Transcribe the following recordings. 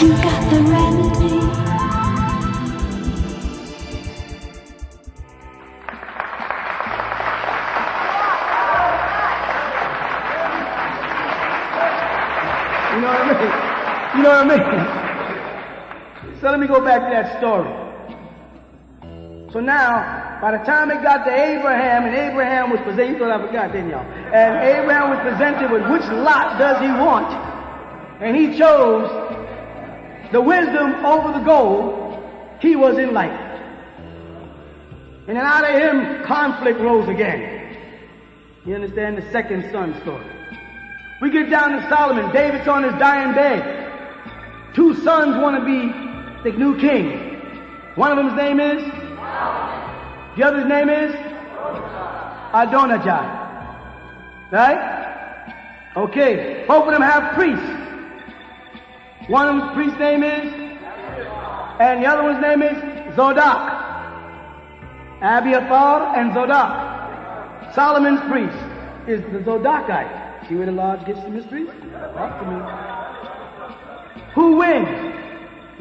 You got the remedy. You know what I mean? You know what I mean? So let me go back to that story. So now, by the time it got to Abraham, and Abraham was presented, you thought I forgot, didn't y'all? And Abraham was presented with which lot does he want? And he chose the wisdom over the gold. He was enlightened. And then out of him, conflict rose again. You understand the second son story. We get down to Solomon. David's on his dying bed. Two sons want to be the new king. One of them's name is? The other's name is? Adonijah. Right? Okay. Both of them have priests. One of them's priest's name is? And the other one's name is? Zodok. Abiathar and Zodok. Solomon's priest is the Zodokite. See where the Lord gets the mysteries? Talk to me. Who wins?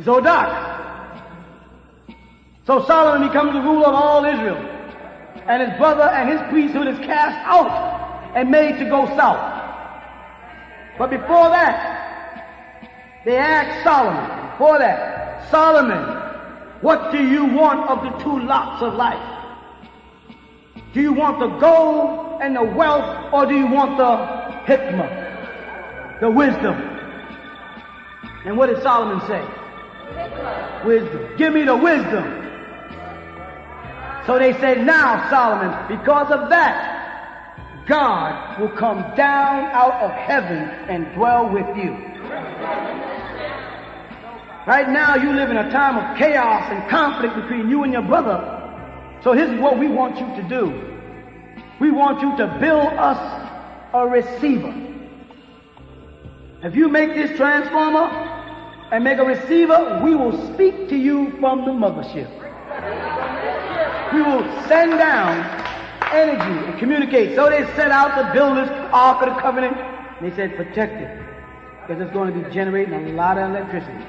Zodok. So Solomon becomes the ruler of all Israel. And his brother and his priesthood is cast out and made to go south. But before that, they asked Solomon, before that, Solomon, what do you want of the two lots of life? Do you want the gold and the wealth, or do you want the hikmah, the wisdom? And what did Solomon say? Wisdom. Give me the wisdom. So they said, now, Solomon, because of that, God will come down out of heaven and dwell with you. Right now, you live in a time of chaos and conflict between you and your brother. So here's what we want you to do. We want you to build us a receiver. If you make this transformer and make a receiver, we will speak to you from the mothership. We will send down energy and communicate. So they set out to build this Ark of the Covenant. They said, protect it, because it's going to be generating a lot of electricity.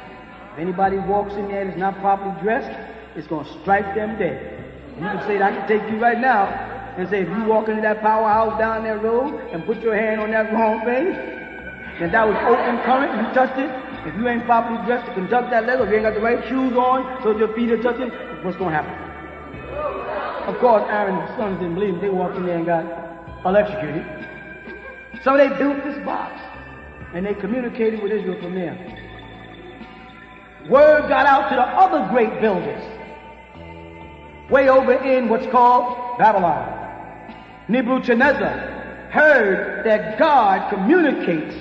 If anybody walks in there that's not properly dressed, it's going to strike them dead. You can say, I can take you right now and say, if you walk into that powerhouse down that road and put your hand on that wrong thing, and that was open current, you touched it, if you ain't properly dressed to conduct that level, if you ain't got the right shoes on so your feet are touching, what's going to happen? Of course, Aaron's sons didn't believe him. They walked in there and got electrocuted. So they built this box, and they communicated with Israel from there. Word got out to the other great builders, way over in what's called Babylon. Nebuchadnezzar heard that God communicates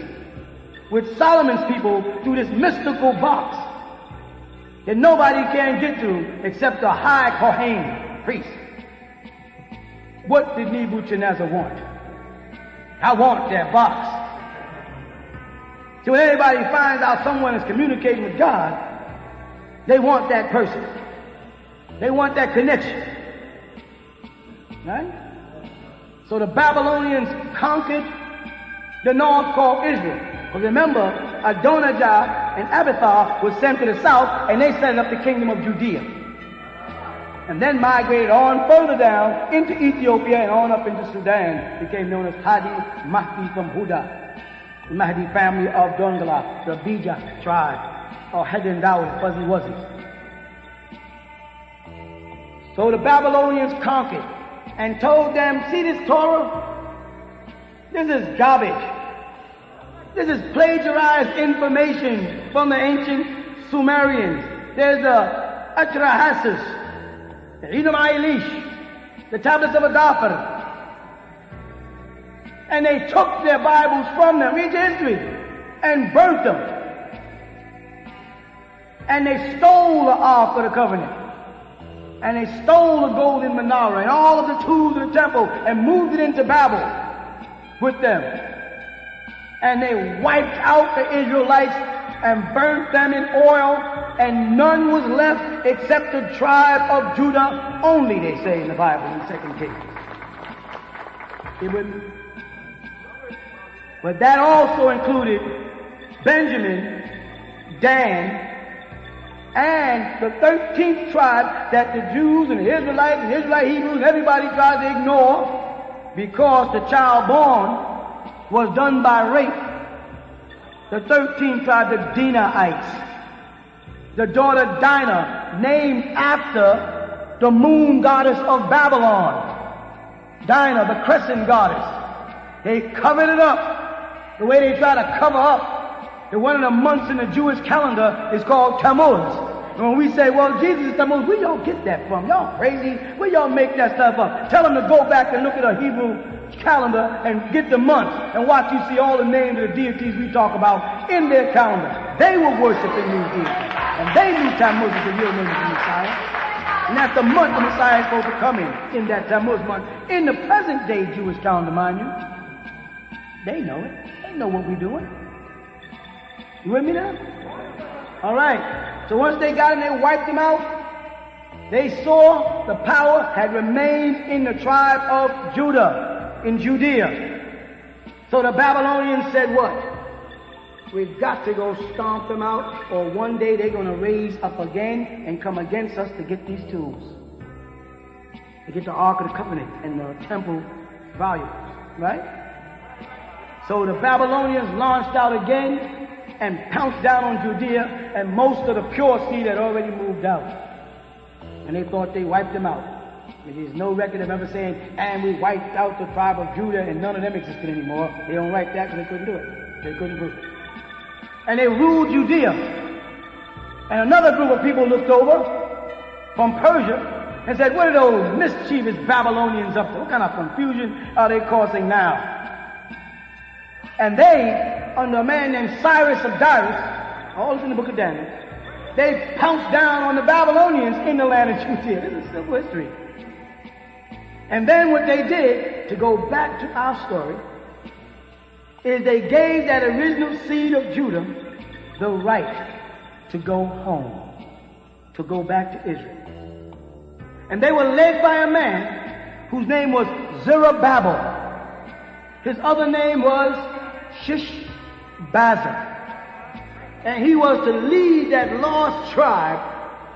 with Solomon's people through this mystical box that nobody can get to except the high Kohen priest. What did Nebuchadnezzar want? I want that box. So when anybody finds out someone is communicating with God, they want that person. They want that connection. Right? So the Babylonians conquered the north called Israel. Because remember, Adonijah and Abiathar was sent to the south, and they set up the kingdom of Judea. And then migrated on further down into Ethiopia and on up into Sudan. Became known as Hadi Mahdi from Huda, the Mahdi family of Dongala, the Bija tribe, or Hedin Dawah, Fuzzy Wuzzies. So the Babylonians conquered and told them, see this Torah? This is garbage. This is plagiarized information from the ancient Sumerians. There's a Atrahasis, the Edom Eilish, the tablets of Adafar. And they took their Bibles from them, read history, and burnt them. And they stole the Ark of the Covenant. And they stole the golden menorah and all of the tools of the temple and moved it into Babel with them. And they wiped out the Israelites and burnt them in oil, and none was left except the tribe of Judah only, they say in the Bible in 2 Kings. See with me? But that also included Benjamin, Dan, and the 13th tribe that the Jews and the Israelites and Israelite Hebrews and everybody tried to ignore because the child born was done by rape. The 13th tribe, the Dinaites, the daughter Dinah, named after the moon goddess of Babylon, Dinah, the crescent goddess. They covered it up the way they try to cover up that one of the months in the Jewish calendar is called Tammuz. And when we say, well, Jesus is Tammuz, where y'all get that from? Y'all crazy? Where y'all make that stuff up? Tell them to go back and look at a Hebrew calendar and get the months and watch you see all the names of the deities we talk about in their calendar. They were worshiping these deities. And they knew Tammuz was the real name of the Messiah. And that's the month the Messiah is supposed to come in that Tammuz month. In the present day Jewish calendar, mind you. They know it. They know what we're doing. You with me now? All right. So once they got him, they wiped him out. They saw the power had remained in the tribe of Judah, in Judea. So the Babylonians said what? We've got to go stomp them out, or one day they're going to raise up again and come against us to get these tools. To get the Ark of the Covenant and the temple volumes, right? So the Babylonians launched out again and pounced down on Judea, and most of the pure seed had already moved out. And they thought they wiped them out. There's no record of ever saying, and we wiped out the tribe of Judah and none of them existed anymore. They don't write that because they couldn't do it. They couldn't prove it. And they ruled Judea. And another group of people looked over from Persia and said, what are those mischievous Babylonians up to? What kind of confusion are they causing now? And they, under a man named Cyrus of Dyrus, all in the book of Daniel, they pounced down on the Babylonians in the land of Judea. This is simple history. And then what they did, to go back to our story, is they gave that original seed of Judah the right to go home, to go back to Israel. And they were led by a man whose name was Zerubbabel. His other name was Shishbazzar. And he was to lead that lost tribe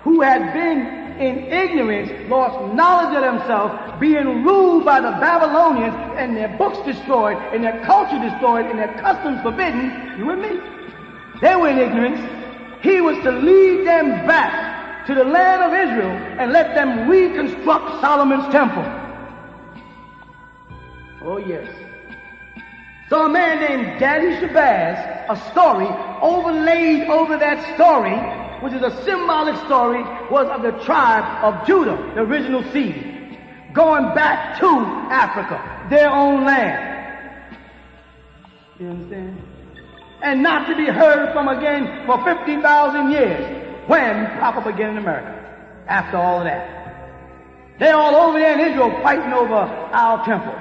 who had been in ignorance, lost knowledge of themselves, being ruled by the Babylonians, and their books destroyed, and their culture destroyed, and their customs forbidden. You with me? They were in ignorance. He was to lead them back to the land of Israel and let them reconstruct Solomon's temple. Oh yes. So a man named Daddy Shabazz, a story overlaid over that story, which is a symbolic story, was of the tribe of Judah, the original seed, going back to Africa, their own land. You understand? And not to be heard from again for 50,000 years, when Papa began in America, after all of that. They're all over there in Israel fighting over our temple.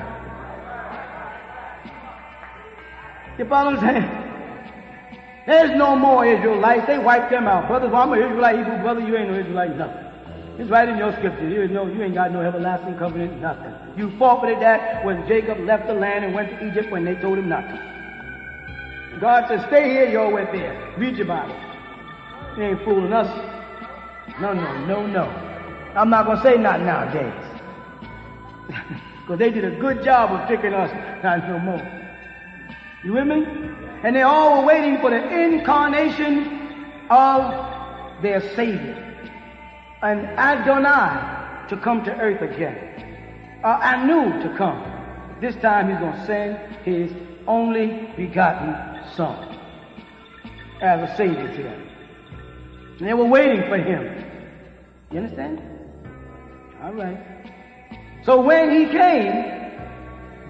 You follow what I'm saying? There's no more Israelites. They wiped them out. Brothers, well, I'm an Israelite, Hebrew brother. You ain't no Israelite, nothing. It's right in your scripture. You ain't got no everlasting covenant, nothing. You forfeited that when Jacob left the land and went to Egypt when they told him not to. God said, stay here, you all went there. Read your Bible. You ain't fooling us. No. I'm not going to say not nowadays. Because they did a good job of tricking us. Not no more. You with me? And they all were waiting for the incarnation of their Savior, and Adonai to come to earth again. Yaanuwn to come. This time he's going to send his only begotten Son as a Savior to them. And they were waiting for him. You understand? All right. So when he came,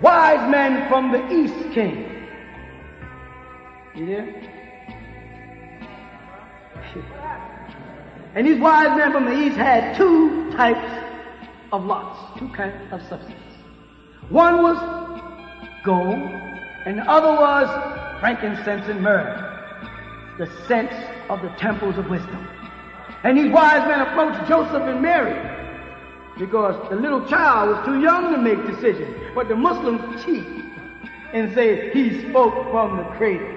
wise men from the east came. You there? And these wise men from the east had two types of lots, two kinds of substance. One was gold, and the other was frankincense and myrrh, the scents of the temples of wisdom. And these wise men approached Joseph and Mary because the little child was too young to make decisions. But the Muslims cheat and say he spoke from the cradle.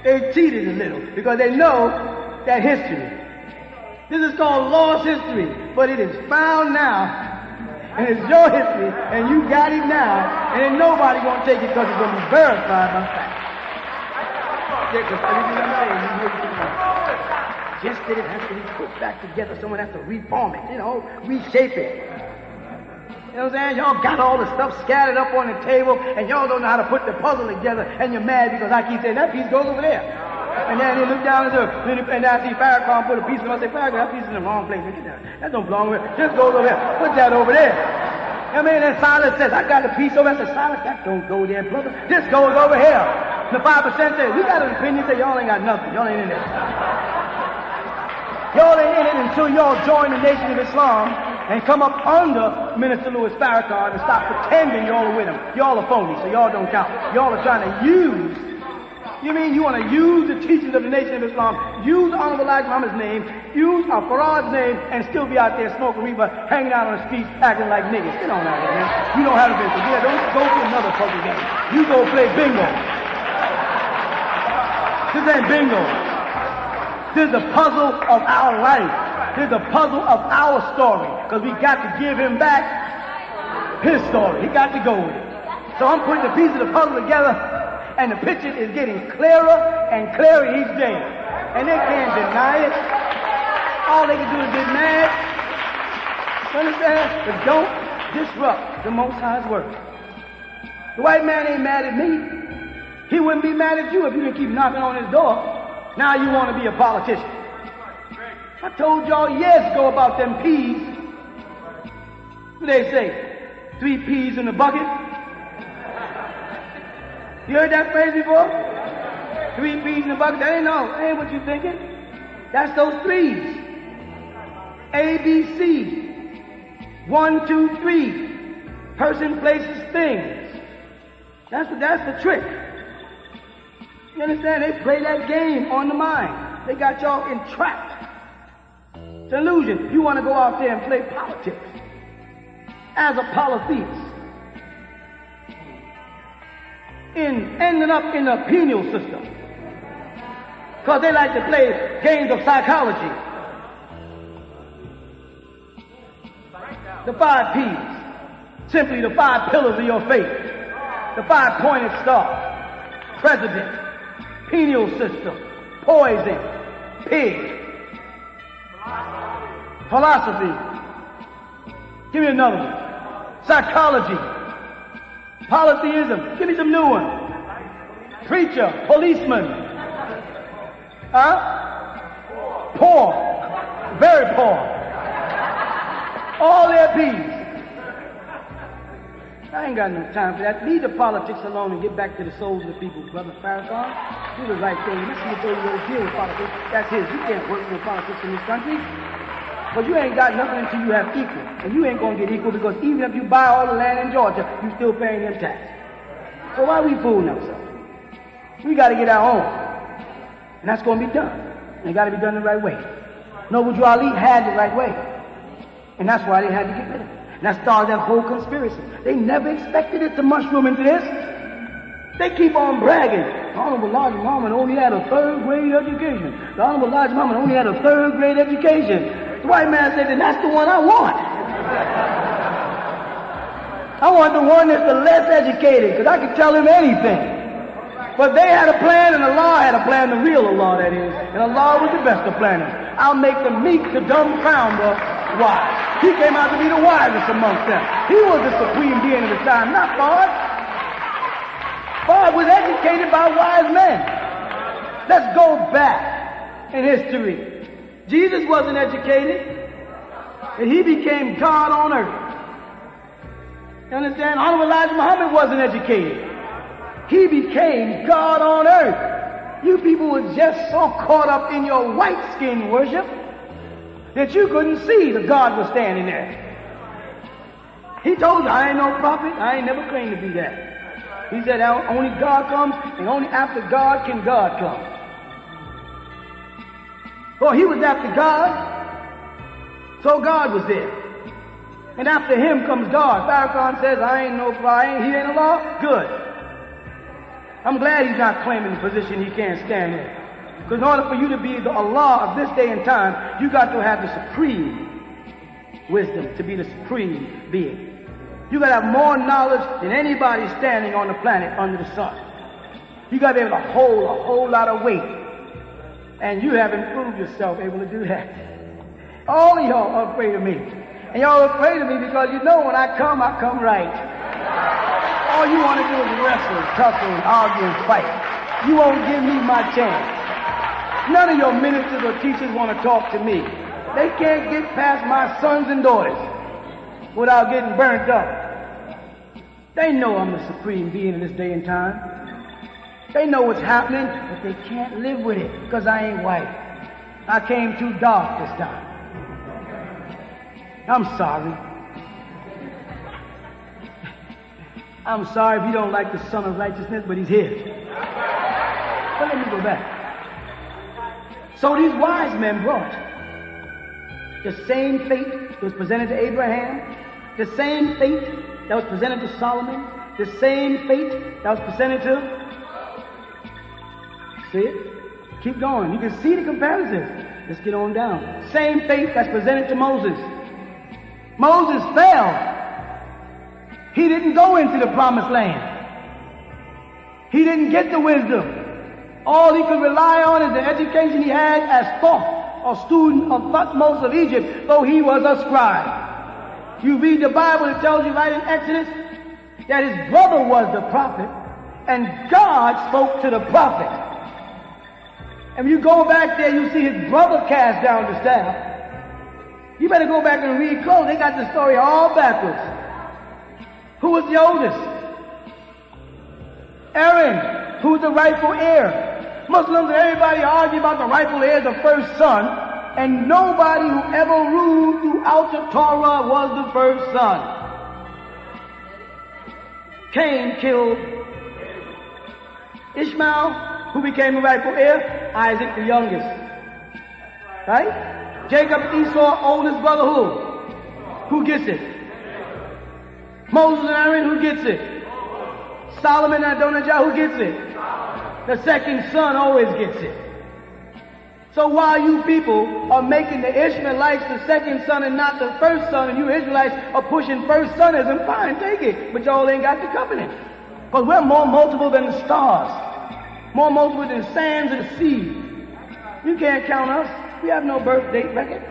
They cheated a little because they know that history. This is called lost history, but it is found now, and it's your history, and you got it now, and ain't nobody gonna take it because it's gonna be verified by fact. Just that it has to be put back together. Someone has to reform it, reshape it. You know what I'm saying? Y'all got all the stuff scattered up on the table, and y'all don't know how to put the puzzle together, and you're mad because I keep saying that piece goes over there. And then they look down and I see Farrakhan put a piece in. I say, Farrakhan, that piece is in the wrong place. That don't belong over there. Just goes over there. Put that over there. I mean, and Silas says, I got a piece over there. I said, Silas, that don't go there, brother. This goes over here. The 5% says, we got an opinion. Say, y'all ain't got nothing. Y'all ain't in it. Y'all ain't in it until y'all join the Nation of Islam and come up under Minister Louis Farrakhan and stop pretending y'all are with him. Y'all are phony, so y'all don't count. Y'all are trying to use. You mean you want to use the teachings of the Nation of Islam, use Honorable Elijah Muhammad's name, use Farad's name, and still be out there smoking reefer, hanging out on the streets, acting like niggas? Get on out here, man. You don't have a business. Yeah, don't go to another puzzle game. You go play bingo. This ain't bingo. This is the puzzle of our life. This is the puzzle of our story. Because we got to give him back his story. He got to go with it. So I'm putting the pieces of the puzzle together, and the picture is getting clearer and clearer each day. And they can't deny it. All they can do is get mad. You understand? But don't disrupt the Most High's work. The white man ain't mad at me. He wouldn't be mad at you if you didn't keep knocking on his door. Now you want to be a politician. I told y'all years ago about them peas. What do they say? 3 peas in a bucket? You heard that phrase before? 3 peas in a bucket? That ain't what you thinking. That's those 3s. A, B, C. 1, 2, 3. Person, places, things. That's the trick. You understand? They play that game on the mind. They got y'all entrapped. It's an illusion. You want to go out there and play politics as a polytheist, ending up in a penal system, because they like to play games of psychology. The 5 P's, simply the 5 pillars of your faith, the 5-pointed star, president, penal system, poison, pig, philosophy. Give me another one. Psychology, polytheism. Give me some new ones. Preacher, policeman. Poor, very poor. All their P's. I ain't got no time for that. Leave the politics alone and get back to the souls of the people, Brother Farrakhan. Do the right thing. Listen to those who deal with politics. That's his. You can't work with politics in this country. But you ain't got nothing until you have equal. And you ain't going to get equal because even if you buy all the land in Georgia, you still paying them taxes. So why we fooling ourselves? We got to get our own. And that's going to be done. And it got to be done the right way. Noble Drew Ali had the right way. And that's why they had to get rid of it. And that started that whole conspiracy. They never expected it to mushroom into this. They keep on bragging. The Honorable Elijah Muhammad only had a 3rd grade education. The Honorable Elijah Muhammad only had a 3rd grade education. The white man said, then that's the one I want. I want the one that's the less educated, because I can tell him anything. But they had a plan, and Allah had a plan, the real Allah, that is. And Allah was the best of planners. I'll make the meek to dumbfounder wise. He came out to be the wisest amongst them. He was the supreme being of his time, not God. God was educated by wise men. Let's go back in history. Jesus wasn't educated, and he became God on earth. You understand? Honorable Elijah Muhammad wasn't educated. He became God on earth. You people were just so caught up in your white skin worship that you couldn't see the God was standing there. He told you, I ain't no prophet. I ain't never claimed to be that. He said, only God comes, and only after God can God come. Well, he was after God, so God was there. And after him comes God. Farrakhan says, I ain't no prophet. He ain't a law. Good. I'm glad he's not claiming the position he can't stand in. Because in order for you to be the Allah of this day and time, you got to have the supreme wisdom to be the supreme being. You got to have more knowledge than anybody standing on the planet under the sun. You got to be able to hold a whole lot of weight. And you haven't proved yourself able to do that. All of y'all are afraid of me. And y'all are afraid of me because you know when I come right. All you want to do is wrestle, tussle, argue, and fight. You won't give me my chance. None of your ministers or teachers want to talk to me. They can't get past my sons and daughters without getting burnt up. They know I'm the supreme being in this day and time. They know what's happening, but they can't live with it because I ain't white. I came too dark this time. I'm sorry. I'm sorry if you don't like the Son of Righteousness, but he's here. But let me go back. So these wise men brought the same fate that was presented to Abraham, the same fate that was presented to Solomon, the same fate that was presented to... See it? Keep going. You can see the comparisons. Let's get on down. Same fate that's presented to Moses. Moses failed. He didn't go into the promised land. He didn't get the wisdom. All he could rely on is the education he had as Thoth, or student of Thutmose of Egypt, though he was a scribe. You read the Bible, it tells you right in Exodus that his brother was the prophet, and God spoke to the prophet. And when you go back there, you see his brother cast down the staff. You better go back and read close. They got the story all backwards. Who was the oldest? Aaron, who was the rightful heir. Muslims and everybody argue about the rightful heir, the first son, and nobody who ever ruled throughout the Torah was the first son. Cain killed Ishmael, who became the rightful heir. Isaac, the youngest. Right? Jacob, Esau, oldest brother, who gets it? Moses and Aaron, who gets it? Solomon and Adonijah, who gets it? The second son always gets it. So while you people are making the Ishmaelites the second son and not the first son, and you Israelites are pushing first sonism, fine, take it. But y'all ain't got the covenant. Because we're more multiple than the stars. More multiple than the sands of the sea. You can't count us. We have no birth date record.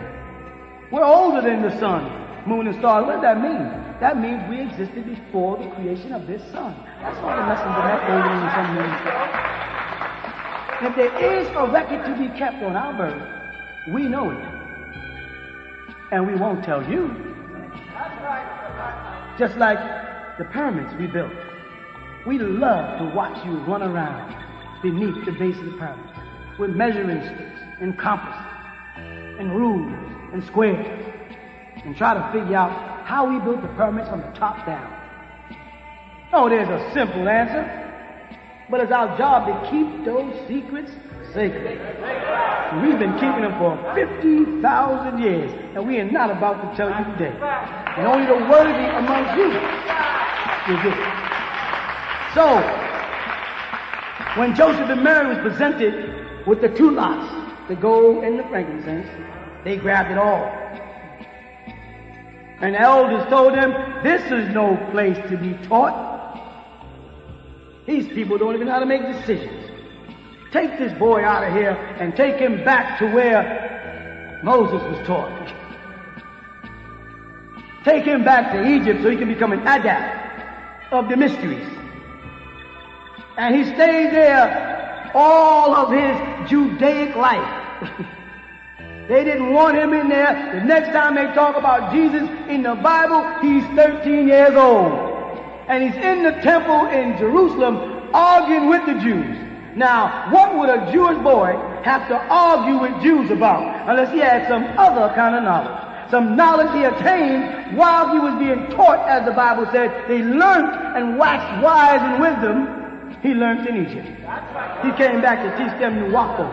We're older than the sun, moon, and stars. What does that mean? That means we existed before the creation of this sun. That's why the messenger met older than the sun, moon, and stars. If there is a record to be kept on our birth, we know it. And we won't tell you. Just like the pyramids we built. We love to watch you run around beneath the base of the pyramids with measuring sticks and compasses and rulers and squares and try to figure out how we built the pyramids from the top down. Oh, there's a simple answer. But it's our job to keep those secrets sacred. We've been keeping them for 50,000 years, and we are not about to tell you today. And only the worthy amongst you will get it. So, when Joseph and Mary was presented with the two lots, the gold and the frankincense, they grabbed it all. And the elders told them, this is no place to be taught. These people don't even know how to make decisions. Take this boy out of here and take him back to where Moses was taught. Take him back to Egypt so he can become an adept of the mysteries. And he stayed there all of his Judaic life. They didn't want him in there. The next time they talk about Jesus in the Bible, he's 13 years old. And he's in the temple in Jerusalem arguing with the Jews. Now, what would a Jewish boy have to argue with Jews about unless he had some other kind of knowledge? Some knowledge he attained while he was being taught, as the Bible said, they learned and waxed wise in wisdom. He learned in Egypt. He came back to teach them Nuwapo,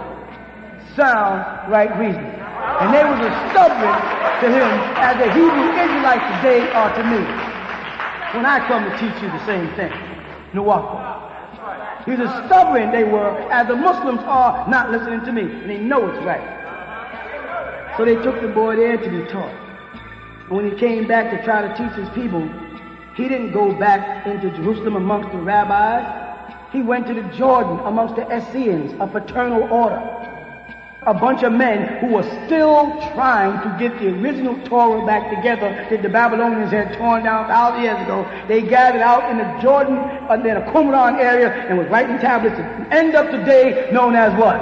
sound right reasoning. And they were as stubborn to him as the Hebrew Israelites today are to me. When I come to teach you the same thing, Nuwapo. He's as stubborn they were as the Muslims are not listening to me. And they know it's right. So they took the boy there to be taught. And when he came back to try to teach his people, he didn't go back into Jerusalem amongst the rabbis. He went to the Jordan amongst the Essenes, a fraternal order. A bunch of men who were still trying to get the original Torah back together that the Babylonians had torn down 1,000 years ago. They gathered out in the Jordan and then the Qumran area and was writing tablets that end up today known as what?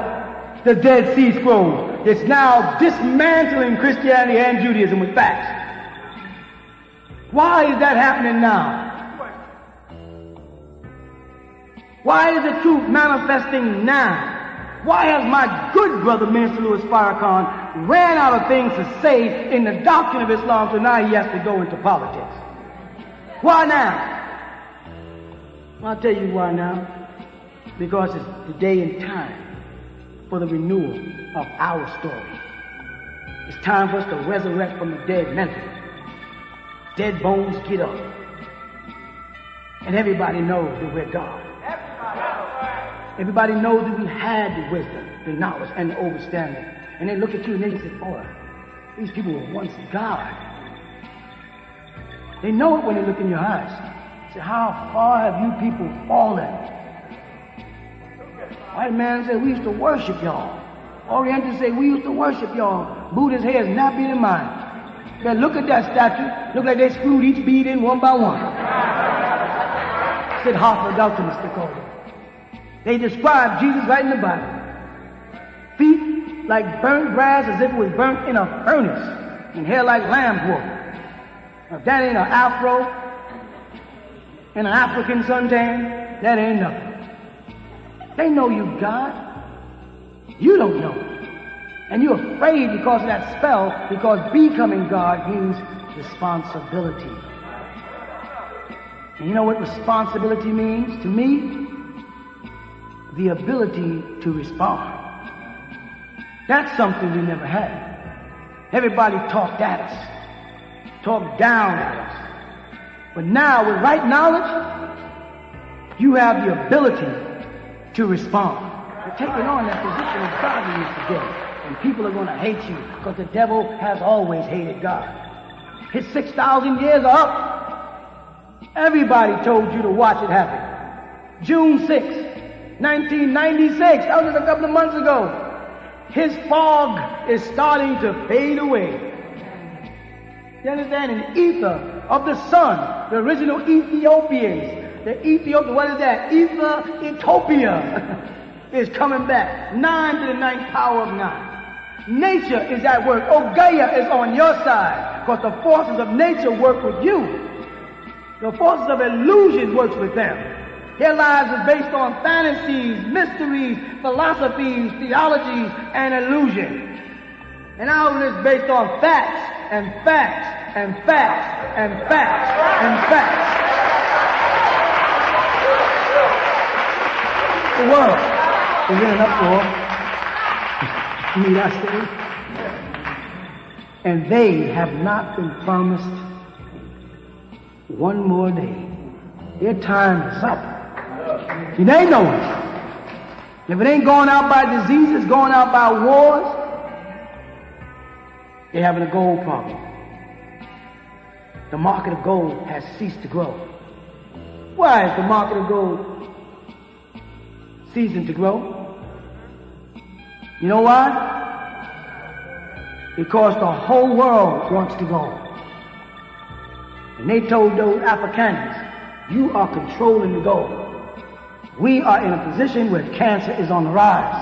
The Dead Sea Scrolls. It's now dismantling Christianity and Judaism with facts. Why is that happening now? Why is the truth manifesting now? Why has my good brother, Minister Louis Farrakhan, ran out of things to say in the doctrine of Islam, so now he has to go into politics? Why now? I'll tell you why now. Because it's the day and time for the renewal of our story. It's time for us to resurrect from the dead mentally. Dead bones get up. And everybody knows that we're God. Everybody knows that we had the wisdom, the knowledge, and the understanding. And they look at you and they say, boy, these people were once God. They know it when they look in your eyes. Say, how far have you people fallen? White man said, we used to worship y'all. Orientals say, we used to worship y'all. Buddha's hair is nappier than mine. But look at that statue. Look like they screwed each bead in one by one. Said Hartford Alchemist, they called it. They describe Jesus right in the Bible. Feet like burnt brass as if it was burnt in a furnace, and hair like lamb's wool. If that ain't an afro and an African suntan, that ain't nothing. They know you God. You don't know. And you're afraid because of that spell, because becoming God means responsibility. And you know what responsibility means to me? The ability to respond. That's something we never had. Everybody talked at us, talked down at us. But now, with right knowledge, you have the ability to respond. You're taking on that position of godliness today. And people are going to hate you because the devil has always hated God. His 6,000 years are up. Everybody told you to watch it happen. June 6th. 1996, that was a couple of months ago. His fog is starting to fade away. You understand? An ether of the sun, the original Ethiopians, what is that? Ethiopia is coming back. 9 to the 9th power of 9. Nature is at work. Gaia is on your side because the forces of nature work with you. The forces of illusion works with them. Their lives is based on fantasies, mysteries, philosophies, theologies, and illusion. And ours is based on facts and facts and facts and facts and facts. The world is in an uproar. Need I say? And they have not been promised one more day. Their time is up. And they know it. If it ain't going out by diseases, going out by wars, they're having a gold problem. The market of gold has ceased to grow. Why is the market of gold ceasing to grow? You know why? Because the whole world wants to go. And they told those Afrikaners, you are controlling the gold. We are in a position where cancer is on the rise.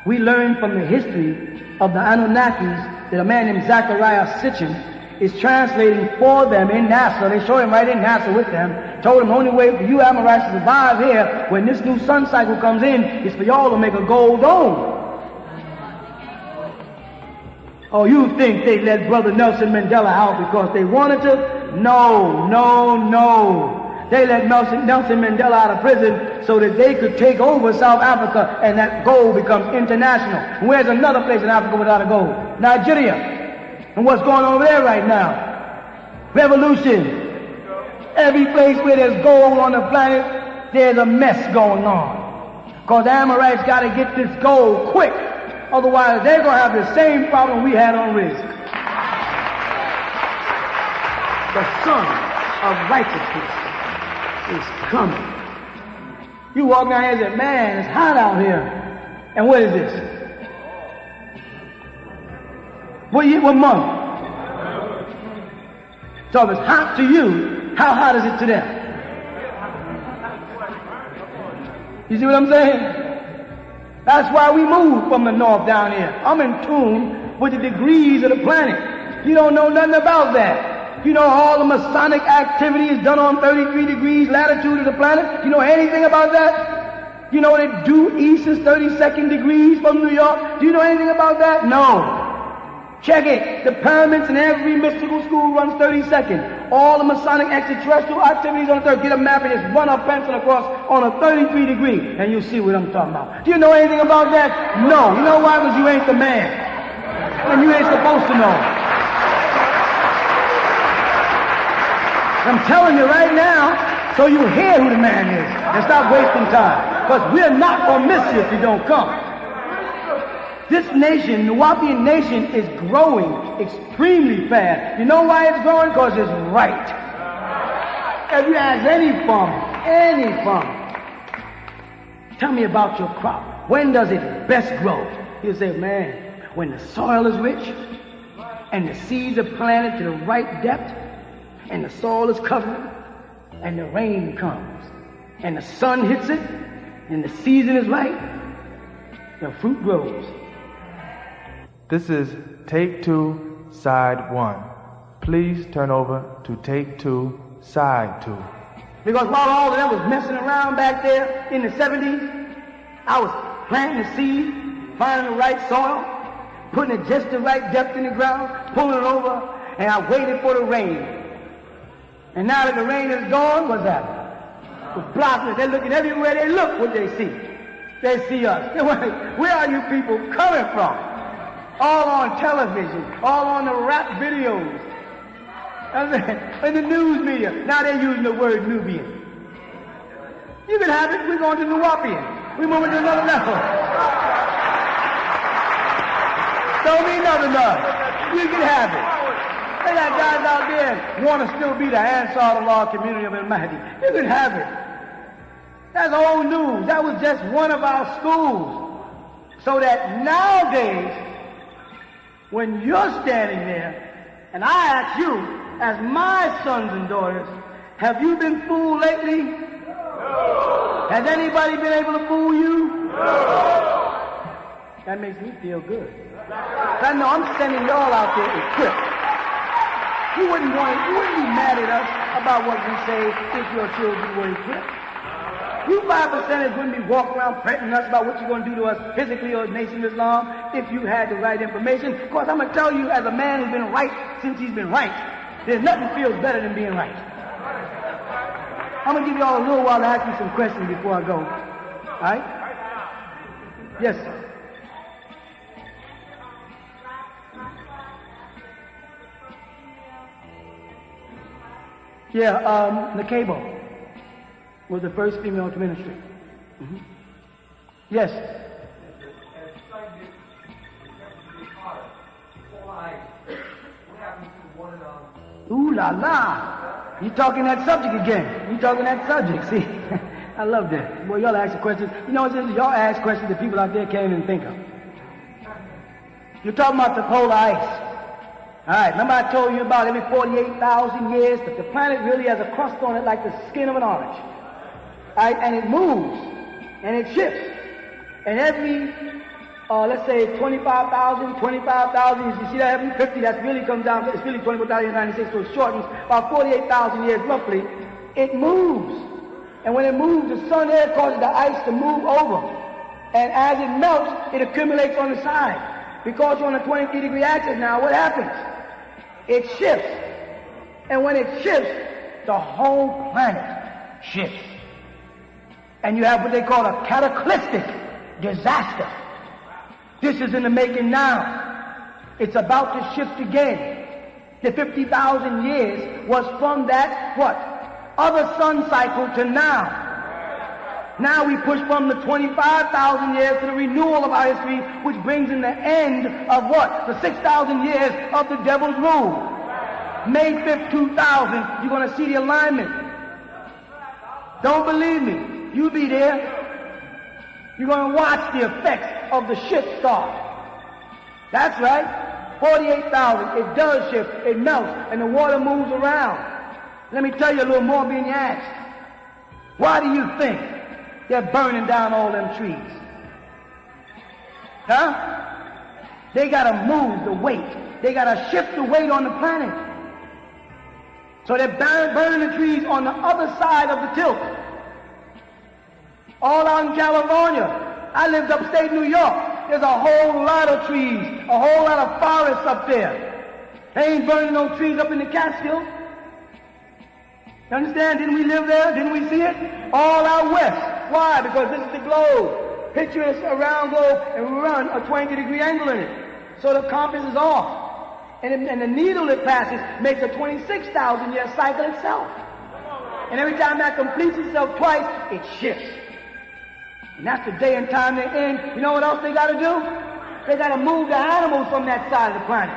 We learned from the history of the Anunnakis that a man named Zachariah Sitchin is translating for them in NASA. They showed him right in NASA with them. Told him the only way for you Amorites to survive here when this new sun cycle comes in is for y'all to make a gold dome. Oh, you think they let Brother Nelson Mandela out because they wanted to? No, no, no. They let Nelson Mandela out of prison so that they could take over South Africa and that gold becomes international. And where's another place in Africa without a gold? Nigeria. And what's going on over there right now? Revolution. Every place where there's gold on the planet, there's a mess going on. Because the Amorites got to get this gold quick. Otherwise, they're going to have the same problem we had on Rizq. The sun of righteousness is coming. You walk down here and say, man, it's hot out here. And what is this? What month? So if it's hot to you, how hot is it to them? You see what I'm saying? That's why we moved from the north down here. I'm in tune with the degrees of the planet. You don't know nothing about that. You know all the Masonic activity is done on 33 degrees latitude of the planet? You know anything about that? You know that due east is 32nd degrees from New York? Do you know anything about that? No. Check it. The pyramids in every mystical school runs 32nd. All the Masonic extraterrestrial activities on the earth. Get a map and just run a pencil across on a 33 degree and you'll see what I'm talking about. Do you know anything about that? No. You know why? Because you ain't the man. And you ain't supposed to know. I'm telling you right now, so you hear who the man is and stop wasting time. Because we're not going to miss you if you don't come. This nation, the Nuwapian nation, is growing extremely fast. You know why it's growing? Because it's right. If you ask any farmer, tell me about your crop. When does it best grow? He'll say, man, when the soil is rich and the seeds are planted to the right depth and the soil is covered and the rain comes and the sun hits it and the season is right, the fruit grows. This is Take 2, Side 1. Please turn over to Take 2, Side 2. Because while all of them was messing around back there in the 70s, I was planting the seed, finding the right soil, putting it just the right depth in the ground, pulling it over, and I waited for the rain. And now that the rain is gone, what's happening? The blockers, they're looking everywhere they look, what they see. They see us. Where are you people coming from? All on television, all on the rap videos, and the news media. Now they're using the word Nubian. You can have it. We're going to Nuwapian. We're moving to another level. Don't mean nothing to us. You can have it. They got guys out there want to still be the Ansar-Allah community of Al-Mahdi. You can have it. That's old news. That was just one of our schools. So that nowadays, when you're standing there, and I ask you, as my sons and daughters, have you been fooled lately? No. Has anybody been able to fool you? No. That makes me feel good. I know I'm sending y'all out there equipped. You wouldn't be mad at us about what we say if your children were equipped. You 5%ers wouldn't be walking around threatening us about what you're going to do to us physically or Nation of Islam if you had the right information. Of course, I'm going to tell you, as a man who's been right since he's been right, there's nothing feels better than being right. I'm going to give you all a little while to ask you some questions before I go. All right? Yes, sir. Yeah, Nakabo was the first female to ministry. Mm-hmm. Yes. Ooh la la! You talking that subject again? You talking that subject? See, I love that. Boy, y'all ask questions. You know what it is? Y'all ask questions that people out there can't even think of. You're talking about the polar ice. All right. Remember I told you about every 48,000 years that the planet really has a crust on it like the skin of an orange. Right, and it moves, and it shifts, and every, let's say 25,000, you see that every 50, that really comes down, it's really 24,096, so it shortens, about 48,000 years roughly, it moves, and when it moves, the sun air causes the ice to move over, and as it melts, it accumulates on the side. Because you're on a 23-degree axis now, what happens? It shifts, and when it shifts, the whole planet shifts. And you have what they call a cataclysmic disaster. This is in the making now. It's about to shift again. The 50,000 years was from that, what? Other sun cycle to now. Now we push from the 25,000 years to the renewal of our history, which brings in the end of what? The 6,000 years of the devil's rule. May 5th, 2000, you're going to see the alignment. Don't believe me. You be there. You're going to watch the effects of the shift start. That's right. 48,000. It does shift. It melts. And the water moves around. Let me tell you a little more being asked. Why do you think they're burning down all them trees? Huh? They got to move the weight. They got to shift the weight on the planet. So they're burning the trees on the other side of the tilt. All out in California. I lived upstate New York. There's a whole lot of trees, a whole lot of forests up there. They ain't burning no trees up in the Catskills. You understand? Didn't we live there? Didn't we see it? All out west. Why? Because this is the globe. Picture us a round globe and run a 20-degree angle in it. So the compass is off. And the needle it passes makes a 26,000-year cycle itself. And every time that completes itself twice, it shifts. And that's the day and time they end. You know what else they got to do? They got to move the animals from that side of the planet.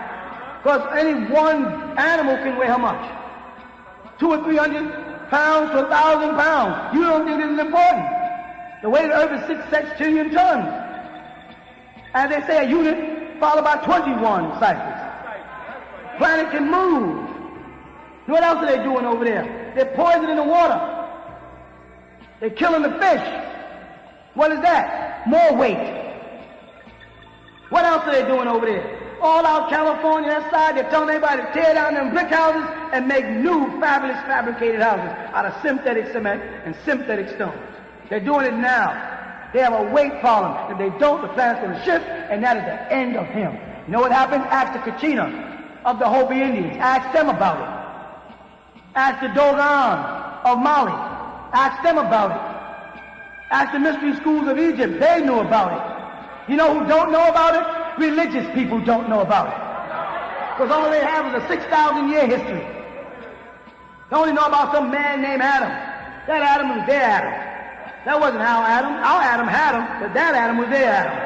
Because any one animal can weigh how much? 200 or 300 pounds to 1,000 pounds. You don't think this is important. The weight of the earth is 6 sextillion tons. As they say, a unit followed by 21 cycles. Planet can move. What else are they doing over there? They're poisoning the water. They're killing the fish. What is that? More weight. What else are they doing over there? All out California, that side, they're telling everybody to tear down them brick houses and make new fabulous fabricated houses out of synthetic cement and synthetic stones. They're doing it now. They have a weight problem. If they don't, the planet's going to shift, and that is the end of him. You know what happened? Ask the Kachina of the Hopi Indians. Ask them about it. Ask the Dogon of Mali. Ask them about it. Ask the mystery schools of Egypt. They knew about it. You know who don't know about it? Religious people don't know about it. Because all they have is a 6,000-year history. They only know about some man named Adam. That Adam was their Adam. That wasn't our Adam. Our Adam had him, but that Adam was their Adam.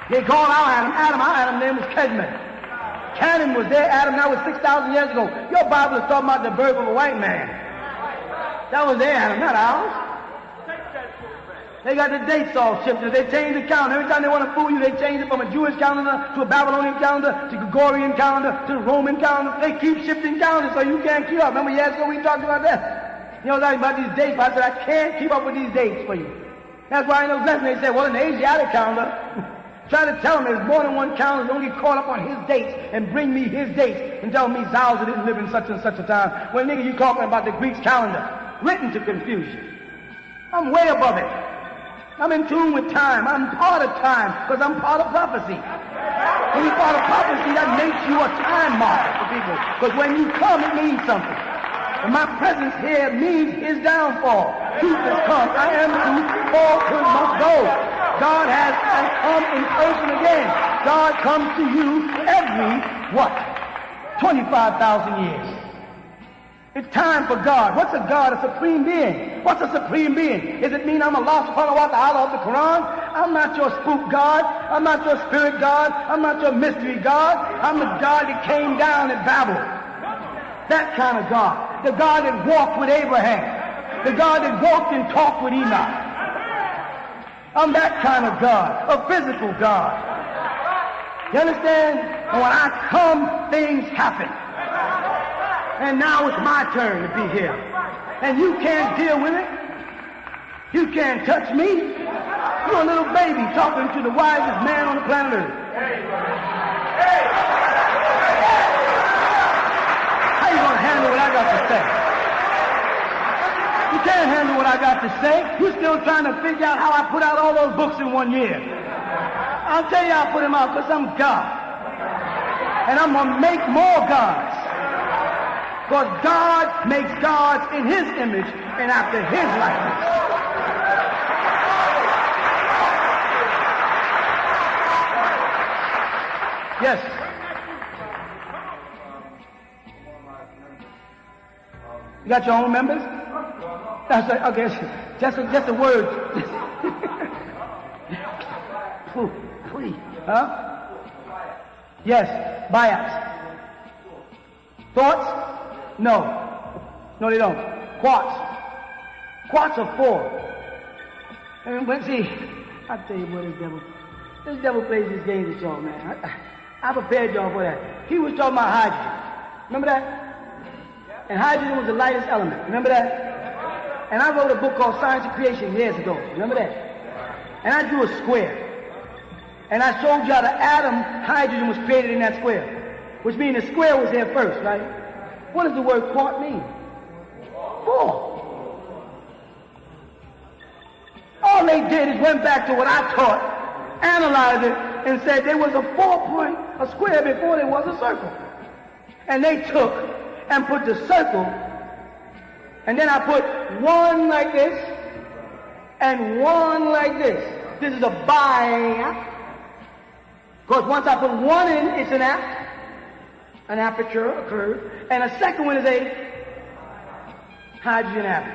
They called our Adam Adam. Our Adam's name was Kedman. Canaan was their Adam. That was 6,000 years ago. Your Bible is talking about the birth of a white man. That was their Adam, not ours. They got the dates all shifted. They changed the calendar. Every time they want to fool you, they change it from a Jewish calendar to a Babylonian calendar to Gregorian calendar to the Roman calendar. They keep shifting calendars so you can't keep up. Remember years ago we talked about that? You know, talking about these dates. I said, I can't keep up with these dates for you. That's why in those lessons they said, well, in the Asiatic calendar, try to tell them there's more than one calendar. Don't get caught up on his dates and bring me his dates and tell me Zalza didn't live in such and such a time. Well, nigga, you talking about the Greek calendar, written to confusion. I'm way above it. I'm in tune with time. I'm part of time because I'm part of prophecy. When you're part of prophecy, that makes you a time marker for people. Because when you come, it means something. And my presence here means his downfall. Truth has come. I am truth. All truth must go. God has come in person again. God comes to you every, what? 25,000 years. It's time for God. What's a God? A supreme being. What's a supreme being? Does it mean I'm Allah subhanahu wa ta'ala of the Quran? I'm not your spook God. I'm not your spirit God. I'm not your mystery God. I'm the God that came down at Babel. That kind of God. The God that walked with Abraham. The God that walked and talked with Enoch. I'm that kind of God. A physical God. You understand? And when I come, things happen. And now it's my turn to be here. And you can't deal with it. You can't touch me. You're a little baby talking to the wisest man on the planet Earth. How you going to handle what I got to say? You can't handle what I got to say. You're still trying to figure out how I put out all those books in 1 year. I'll tell you how I put them out because I'm God. And I'm going to make more gods. Because God makes gods in his image and after his likeness. Yes. You got your own members? That's right. Okay, just a word. Please. Huh? Yes, bias. Thoughts? No. No, they don't. Quartz. Quartz are 4. And see, I tell you what, this devil plays these games with y'all, man. I prepared y'all for that. He was talking about hydrogen. Remember that? And hydrogen was the lightest element. Remember that? And I wrote a book called Science of Creation years ago. Remember that? And I drew a square. And I showed y'all the atom hydrogen was created in that square. Which means the square was there first, right? What does the word quart mean? 4. All they did is went back to what I taught, analyzed it, and said there was a square before there was a circle. And they took and put the circle, and then I put 1 like this, and 1 like this. This is a bi. Because once I put 1 in, it's an aperture, a curve, and a second one is a hydrogen atom.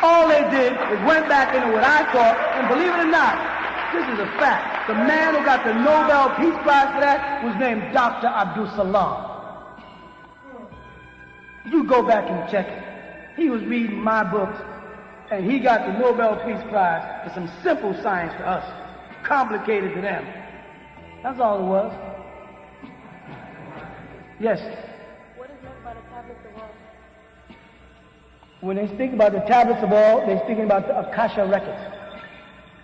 All they did was went back into what I taught, and believe it or not, this is a fact. The man who got the Nobel Peace Prize for that was named Dr. Abdul Salam. You go back and check it. He was reading my books, and he got the Nobel Peace Prize for some simple science to us, complicated to them. That's all it was. Yes? What is meant by the tablets of all? When they speak about the tablets of all, they're speaking about the Akasha records.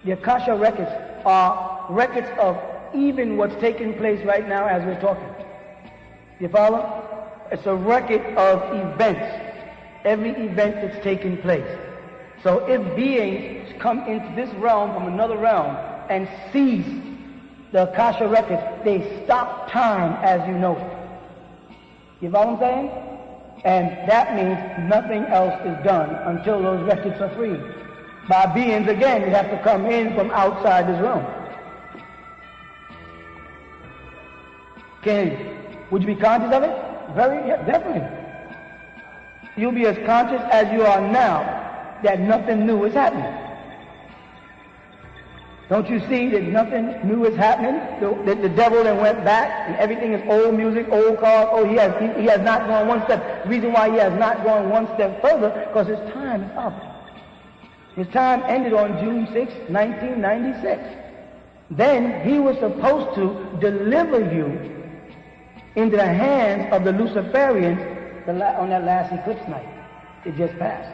The Akasha records are records of even what's taking place right now as we're talking. You follow? It's a record of events. Every event that's taking place. So if beings come into this realm from another realm and seize the Akasha records, they stop time as you know it. You follow what I'm saying? And that means nothing else is done until those records are freed. By beings, again, you have to come in from outside this realm. Would you be conscious of it? Yeah, definitely. You'll be as conscious as you are now that nothing new is happening. Don't you see that nothing new is happening? The devil then went back and everything is old music, old cars. Oh, he has not gone one step. The reason why he has not gone one step further, because his time is up. His time ended on June 6, 1996. Then he was supposed to deliver you into the hands of the Luciferians on that last eclipse night. It just passed.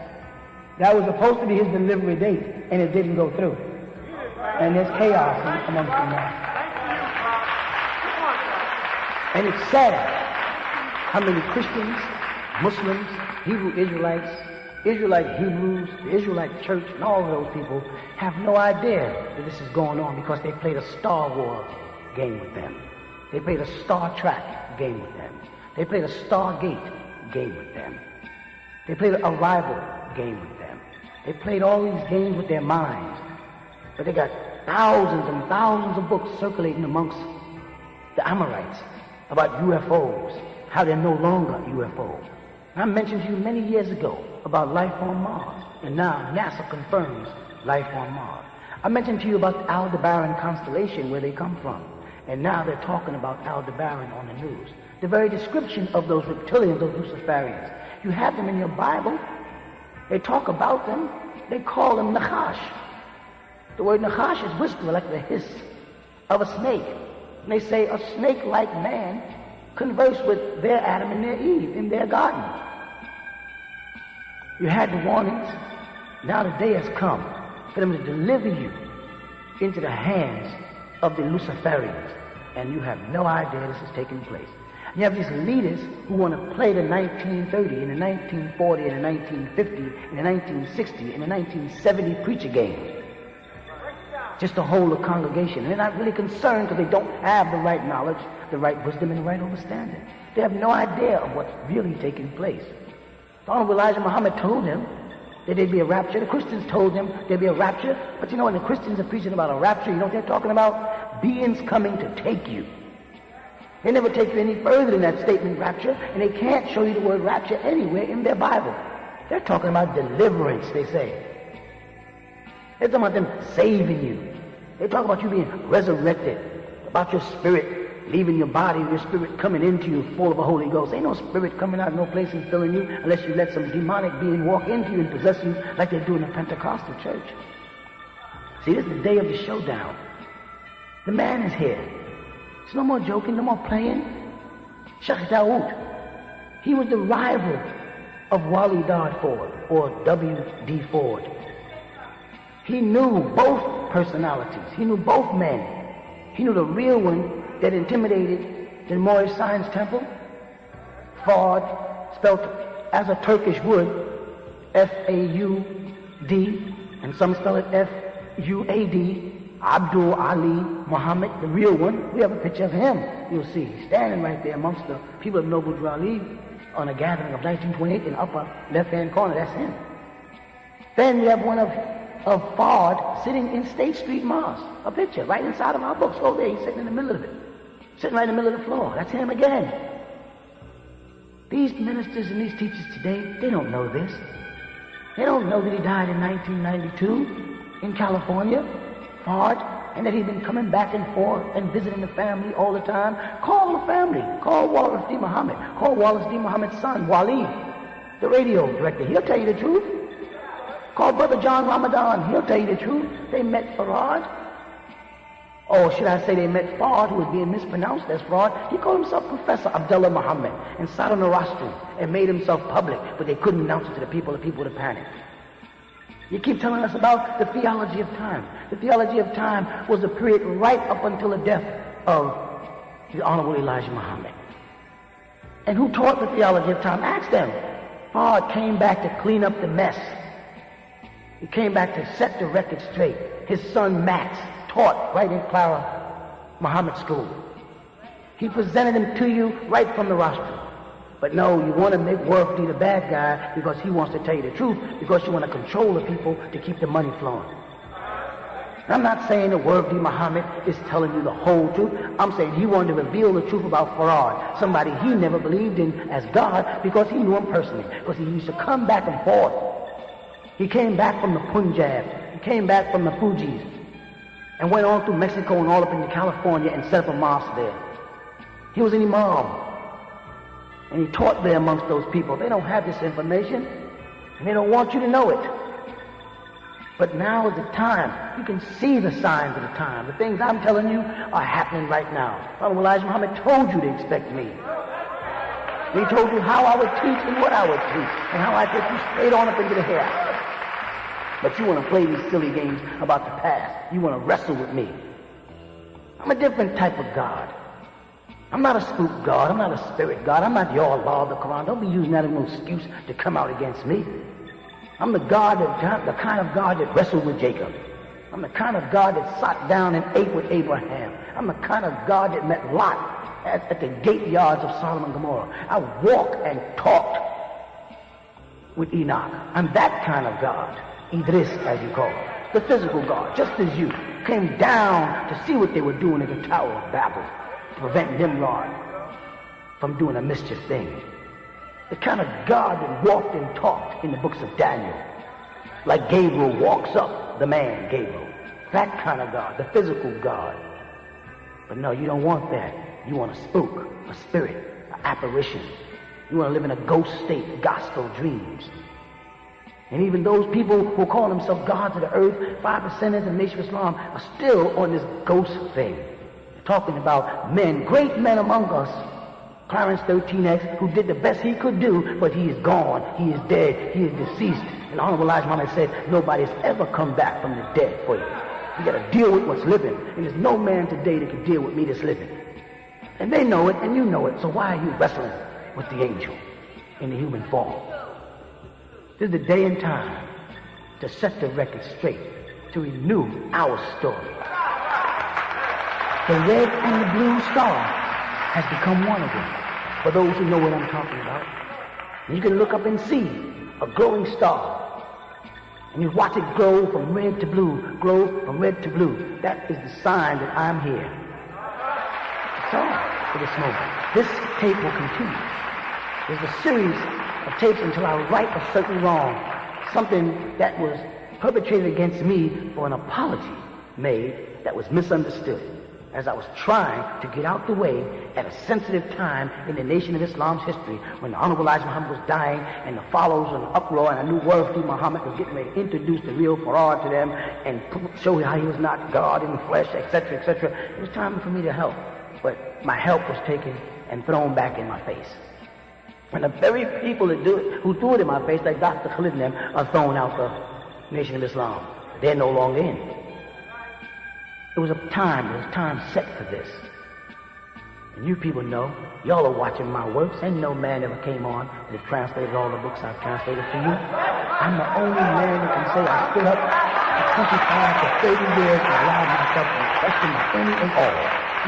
That was supposed to be his delivery date, and it didn't go through. And there's chaos amongst them now. And it's sad how many Christians, Muslims, Hebrew Israelites, Israelite Hebrews, the Israelite church, and all of those people have no idea that this is going on because they played a Star Wars game with them. They played a Star Trek game with them. They played a Stargate game with them. They played a Arrival game with them. They played all these games with their minds. But they got thousands and thousands of books circulating amongst the Amorites about UFOs, how they're no longer UFOs. I mentioned to you many years ago about life on Mars, and now NASA confirms life on Mars. I mentioned to you about the Aldebaran constellation, where they come from, and now they're talking about Aldebaran on the news. The very description of those reptilians, those Luciferians, you have them in your Bible. They talk about them. They call them Nachash. The word Nachash is whisper, like the hiss of a snake. And they say a snake-like man conversed with their Adam and their Eve in their garden. You had the warnings. Now the day has come for them to deliver you into the hands of the Luciferians. And you have no idea this is taking place. You have these leaders who want to play the 1930 and the 1940 and the 1950 and the 1960 and the 1970 preacher game. Just to hold a congregation. And they're not really concerned because they don't have the right knowledge, the right wisdom, and the right understanding. They have no idea of what's really taking place. The Honorable Elijah Muhammad told them that there'd be a rapture. The Christians told them there'd be a rapture. But you know, when the Christians are preaching about a rapture, you know what they're talking about? Beings coming to take you. They never take you any further than that statement, rapture, and they can't show you the word rapture anywhere in their Bible. They're talking about deliverance, they say. They're talking about them saving you. They talk about you being resurrected, about your spirit leaving your body, your spirit coming into you full of the Holy Ghost. Ain't no spirit coming out of no place and filling you unless you let some demonic being walk into you and possess you like they do in the Pentecostal church. See, this is the day of the showdown. The man is here. It's no more joking, no more playing. Yaanuwn. He was the rival of Wally Dard Ford or W.D. Ford. He knew both personalities. He knew both men. He knew the real one that intimidated the Moorish Science Temple. Ford, spelled as a Turkish would, F-A-U-D, and some spell it F-U-A-D, Abdul Ali Muhammad, the real one. We have a picture of him, you'll see. He's standing right there amongst the people of Noble Drew Ali on a gathering of 1928 in the upper left-hand corner. That's him. Then you have one of Ford sitting in State Street Mosque. A picture right inside of our books. Oh, there, he's sitting in the middle of it. Sitting right in the middle of the floor. That's him again. These ministers and these teachers today, they don't know this. They don't know that he died in 1992 in California, Ford, and that he's been coming back and forth and visiting the family all the time. Call the family. Call Wallace D. Muhammad. Call Wallace D. Muhammad's son, Wali, the radio director. He'll tell you the truth. Call Brother John Ramadan. He'll tell you the truth. They met Farad. Or should I say they met Fard, who was being mispronounced as Fraud. He called himself Professor Abdullah Muhammad and sat on the rostrum and made himself public, but they couldn't announce it to the people would have panicked. You keep telling us about the theology of time. The theology of time was a period right up until the death of the Honorable Elijah Muhammad. And who taught the theology of time? Ask them. Fard came back to clean up the mess. He came back to set the record straight. His son Max taught right in Clara Muhammad School. He presented him to you right from the rostrum. But no, you want to make Worthy the bad guy because he wants to tell you the truth, because you want to control the people to keep the money flowing. I'm not saying that Worthy Muhammad is telling you the whole truth. I'm saying he wanted to reveal the truth about Farad, somebody he never believed in as God, because he knew him personally, because he used to come back and forth. He came back from the Punjab. He came back from the Fujis and went on through Mexico and all up into California and set up a mosque there. He was an imam, and he taught there amongst those people. They don't have this information, and they don't want you to know it. But now is the time. You can see the signs of the time. The things I'm telling you are happening right now. Father Elijah Muhammad told you to expect me. He told you how I would teach and what I would teach, and how I take you straight on up into the hereafter. But you want to play these silly games about the past. You want to wrestle with me. I'm a different type of God. I'm not a spook God. I'm not a spirit God. I'm not the Allah of the Quran. Don't be using that as an excuse to come out against me. I'm the kind of God that wrestled with Jacob. I'm the kind of God that sat down and ate with Abraham. I'm the kind of God that met Lot at the gate yards of Sodom and Gomorrah. I walked and talked with Enoch. I'm that kind of God. Idris, as you call it, the physical God, just as you came down to see what they were doing at the Tower of Babel, to prevent Nimrod from doing a mischief thing. The kind of God that walked and talked in the books of Daniel, like Gabriel walks up, the man Gabriel. That kind of God, the physical God. But no, you don't want that. You want a spook, a spirit, an apparition. You want to live in a ghost state, gospel dreams. And even those people who call themselves gods of the earth, 5%ers in the Nation of Islam, are still on this ghost thing. They're talking about men, great men among us, Clarence 13X, who did the best he could do, but he is gone, he is dead, he is deceased. And Honorable Elijah Muhammad said, nobody's ever come back from the dead for you. You got to deal with what's living. And there's no man today that can deal with me that's living. And they know it, and you know it, so why are you wrestling with the angel in the human form? This is the day and time to set the record straight, to renew our story. The red and the blue star has become one again, for those who know what I'm talking about. And you can look up and see a glowing star, and you watch it glow from red to blue, glow from red to blue. That is the sign that I'm here. That's all for this moment. This tape will continue. There's a series of tapes until I right a certain wrong, something that was perpetrated against me for an apology made that was misunderstood, as I was trying to get out the way at a sensitive time in the Nation of Islam's history when the Honorable Elijah Muhammad was dying and the followers were in an uproar, and I knew Worthy Muhammad was getting ready to introduce the real Quran to them and show how he was not God in the flesh, etc., etc. It was time for me to help, but my help was taken and thrown back in my face. And the very people who threw it in my face, like Dr. Khalid and them, are thrown out the Nation of Islam. They're no longer in. There was time set for this. And you people know, y'all are watching my works, and no man ever came on and translated all the books I've translated for you. I'm the only man that can say I stood up for 25 to 30 years and allowed myself to be questioned by any and all.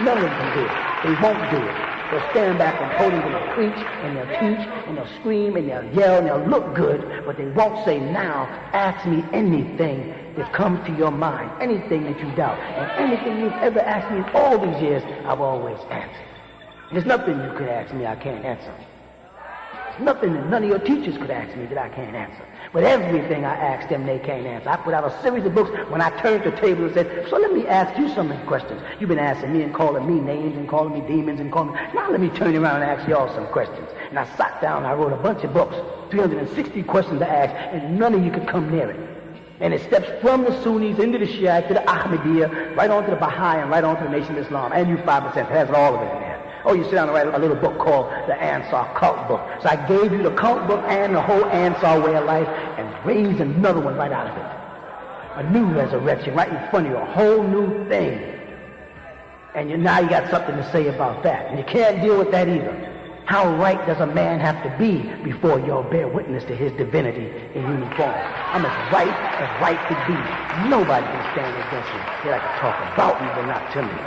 None of them can do it. They won't do it. They'll stand back and podiums and they'll preach and they'll teach and they'll scream and they'll yell and they'll look good, but they won't say, now ask me anything that comes to your mind, anything that you doubt. And anything you've ever asked me in all these years, I've always answered. There's nothing you could ask me I can't answer. There's nothing that none of your teachers could ask me that I can't answer. But everything I ask them, they can't answer. I put out a series of books when I turned to the table and said, so let me ask you some questions. You've been asking me and calling me names and calling me demons and calling me... Now let me turn around and ask y'all some questions. And I sat down and I wrote a bunch of books, 360 questions to ask, and none of you could come near it. And it steps from the Sunnis into the Shia to the Ahmadiyya, right on to the Baha'i and right on to the Nation of Islam. And you 5% has all of it in there. Oh, you sit down and write a little book called the Ansar Cult Book. So I gave you the cult book and the whole Ansar way of life and raised another one right out of it. A new resurrection right in front of you, a whole new thing. And now you got something to say about that. And you can't deal with that either. How right does a man have to be before you'll bear witness to his divinity in uniform? I'm as right could be. Nobody can stand against me. They like to talk about me, but not to me.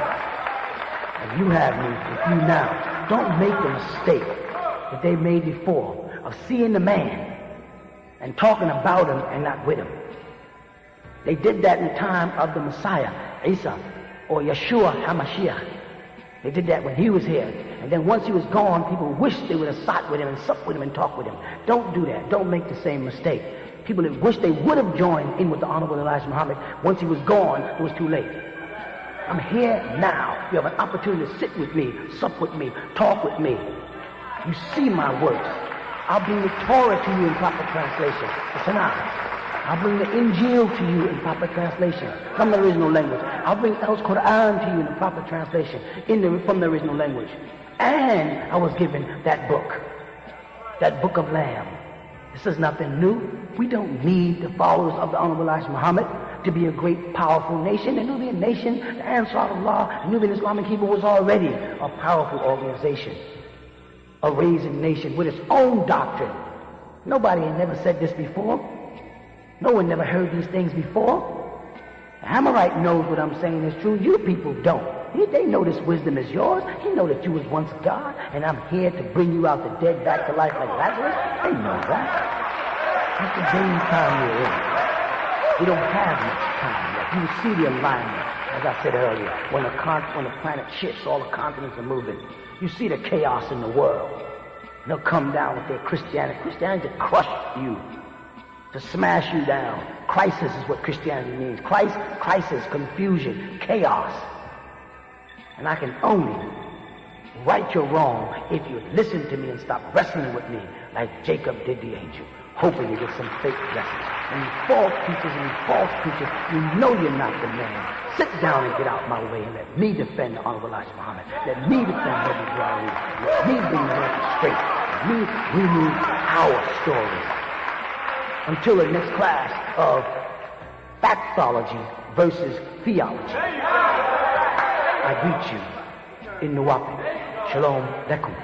And you have me with you now. Don't make the mistake that they made before of seeing the man and talking about him and not with him. They did that in the time of the Messiah, Isa, or Yeshua HaMashiach. They did that when he was here. And then once he was gone, people wished they would have sat with him and supped with him and talked with him. Don't do that. Don't make the same mistake. People that wish they would have joined in with the Honorable Elijah Muhammad, once he was gone, it was too late. I'm here now. You have an opportunity to sit with me, sup with me, talk with me. You see my works. I'll bring the Torah to you in proper translation, the Tanakh. I'll bring the Injil to you in proper translation from the original language. I'll bring El Quran to you in the proper translation from the original language. And I was given that book of Lamb. This is nothing new. We don't need the followers of the Honorable Elijah Muhammad to be a great, powerful nation. The Nubian nation, the Ansar Allah, the Nubian Islamic people was already a powerful organization, a raising nation with its own doctrine. Nobody had never said this before. No one never heard these things before. The Hammerite knows what I'm saying is true. You people don't. They know this wisdom is yours. He know that you was once God, and I'm here to bring you out the dead back to life like Lazarus. They know that. That's the game time we're in. We don't have much time left. You will see the alignment, as I said earlier. When the planet shifts, all the continents are moving. You see the chaos in the world. And they'll come down with their Christianity. Christianity to crush you, to smash you down. Crisis is what Christianity means. Crisis, confusion, chaos. And I can only right your wrong if you listen to me and stop wrestling with me like Jacob did the angel, hoping to get some fake blessings. And you false teachers and you false preachers, you know you're not the man. Sit down and get out my way and let me defend the Honorable Elijah Muhammad. Let me defend Brother Ibrahim. Let me bring the record straight. Let me remove our story. Until the next class of Factology versus Theology. I greet you in Nuwapi. Shalom Lekum.